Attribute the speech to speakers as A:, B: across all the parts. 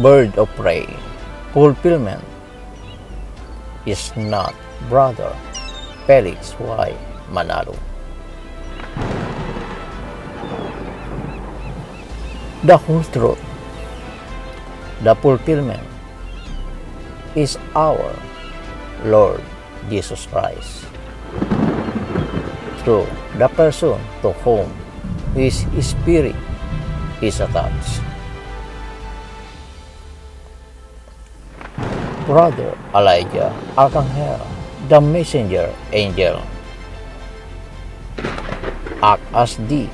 A: bird of prey. Fulfillment is not brother Felix Y. Manalo. The whole truth, the fulfillment is our Lord Jesus Christ, through the person to whom His Spirit is attached. Brother Elijah, Archangel, the messenger angel, act as the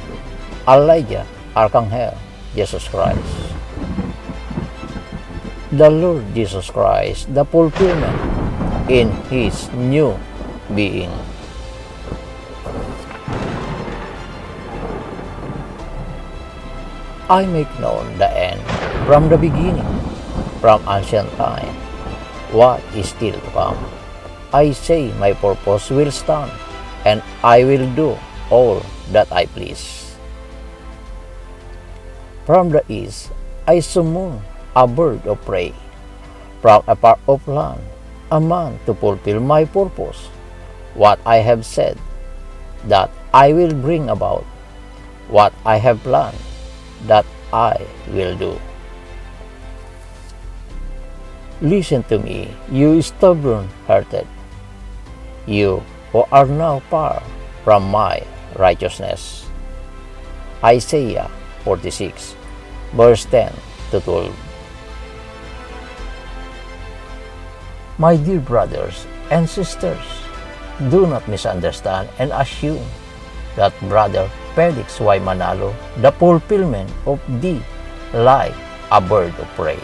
A: Elijah, Archangel, Jesus Christ. The Lord Jesus Christ, the fulfillment in His new being. I make known the end from the beginning, from ancient time, what is still to come. I say my purpose will stand, and I will do all that I please. From the east I summon a bird of prey, from a part of land, a man to fulfill my purpose. What I have said, that I will bring about. What I have planned, that I will do. Listen to me, you stubborn-hearted, you who are now far from my righteousness. Isaiah 46, verse 10 to 12. My dear brothers and sisters, do not misunderstand and assume that Brother Felix Y. Manalo, the fulfillment of thee, like a bird of prey,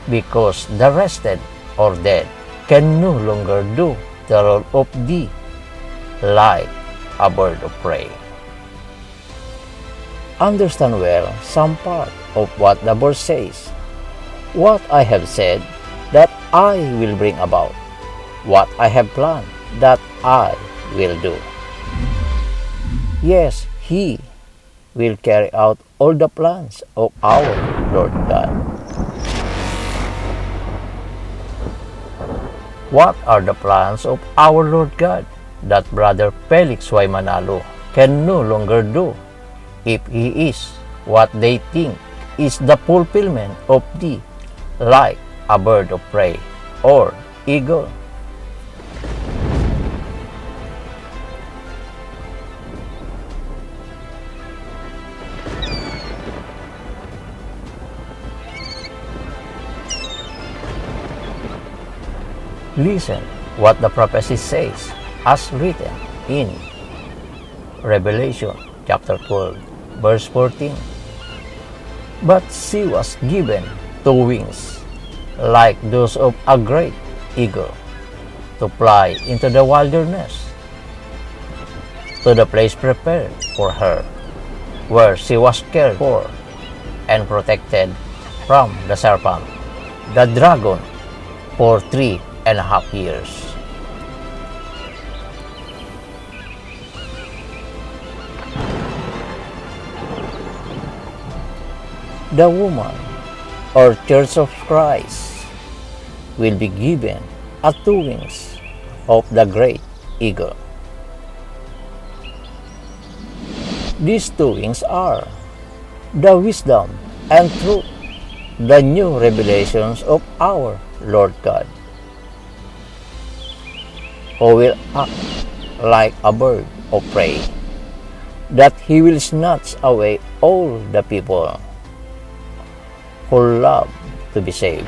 A: because the rested or dead can no longer do the role of thee, like a bird of prey. Understand well some part of what the verse says. What I have said, that I will bring about. What I have planned, that I will do. Yes, He will carry out all the plans of our Lord God. What are the plans of our Lord God that Brother Felix Y. Manalo can no longer do if he is what they think is the fulfillment of thee, like a bird of prey or eagle? Listen what the prophecy says, as written in Revelation chapter 12, verse 14. But she was given two wings, like those of a great eagle, to fly into the wilderness, to the place prepared for her, where she was cared for and protected from the serpent, the dragon, for 3.5 years. The woman, or Church of Christ, will be given a two wings of the great eagle. These two wings are the wisdom and truth, the new revelations of our Lord God, who will act like a bird of prey, that He will snatch away all the people who love to be saved.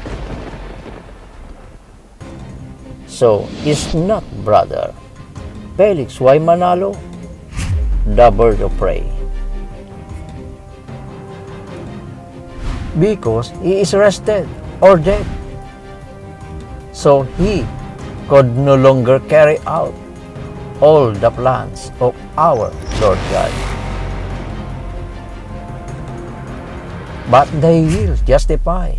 A: So is not Brother Felix Y. Manalo the bird of prey? Because he is rested or dead, so he could no longer carry out all the plans of our Lord God. But they will justify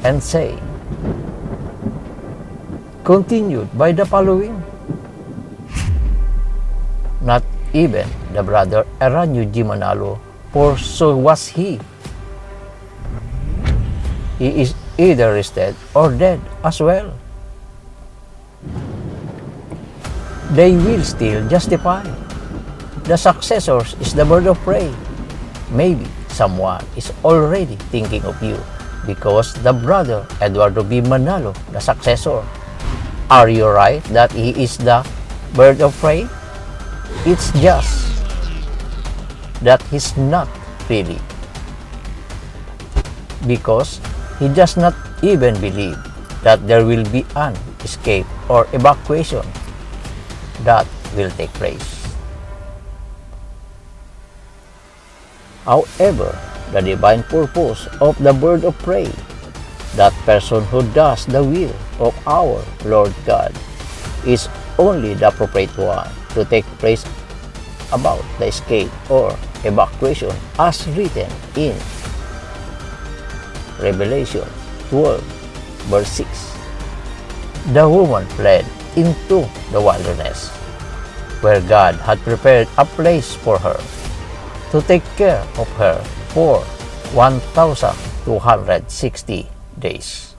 A: and say, continued by the following: not even the Brother Eranio G. Manalo, for so was he he is either rested or dead as well. They will still justify. The successors is the bird of prey. Maybe someone is already thinking of you because the brother Eduardo B. Manalo, the successor. Are you right that he is the bird of prey? It's just that he's not really, because he does not even believe that there will be an escape or evacuation that will take place. However, the divine purpose of the bird of prey, that person who does the will of our Lord God, is only the appropriate one to take place about the escape or evacuation as written in Revelation 12 verse 6. The woman fled into the wilderness, where God had prepared a place for her to take care of her for 1,260 days.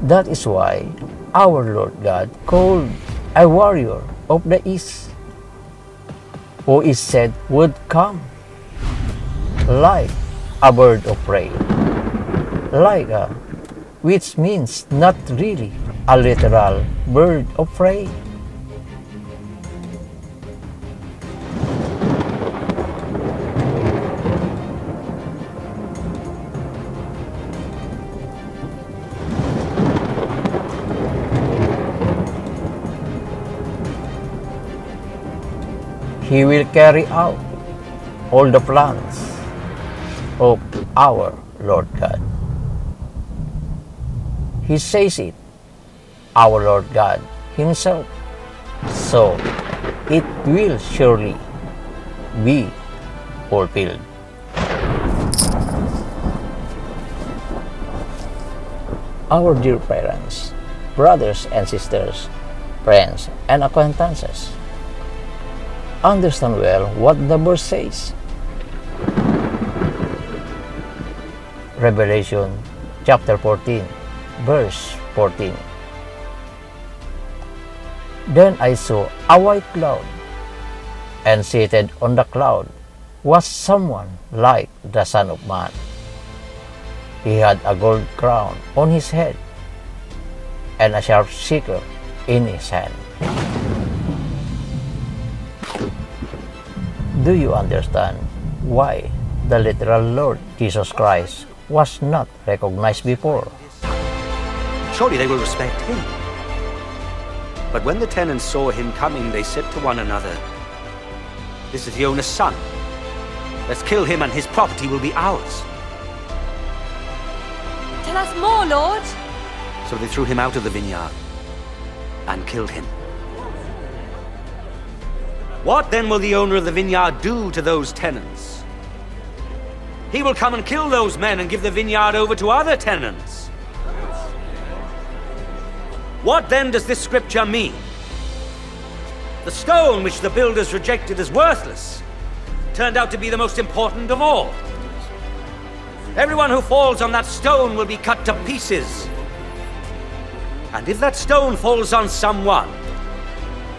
A: That is why our Lord God called a warrior of the east, who is said would come like a bird of prey, which means not really a literal bird of prey. He will carry out all the plans of our Lord God. He says it, our Lord God Himself, so it will surely be fulfilled. Our dear parents, brothers and sisters, friends and acquaintances, understand well what the verse says. Revelation chapter 14, verse 14. Then I saw a white cloud, and seated on the cloud was someone like the Son of Man. He had a gold crown on his head, and a sharp sickle in his hand. Do you understand why the literal Lord Jesus Christ was not recognized before?
B: Surely they will respect him. But when the tenants saw him coming, they said to one another, "This is the owner's son. Let's kill him and his property will be ours."
C: Tell us more, Lord.
B: So they threw him out of the vineyard and killed him. What then will the owner of the vineyard do to those tenants? He will come and kill those men and give the vineyard over to other tenants. What then does this scripture mean? The stone which the builders rejected as worthless turned out to be the most important of all. Everyone who falls on that stone will be cut to pieces. And if that stone falls on someone,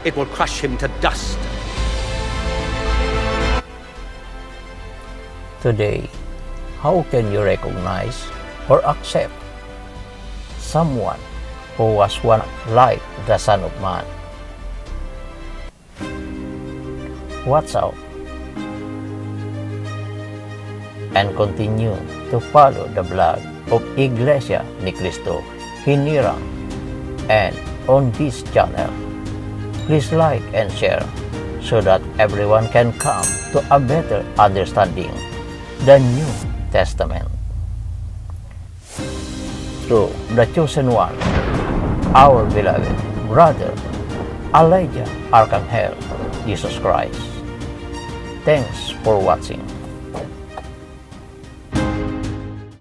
B: it will crush him to dust.
A: Today, how can you recognize or accept someone who was one like the Son of Man? Watch out and continue to follow the blog of Iglesia ni Cristo Hinirang, and on this channel, please like and share so that everyone can come to a better understanding the New Testament through the chosen one, our beloved brother Elijah Archangel, Jesus Christ. Thanks for watching.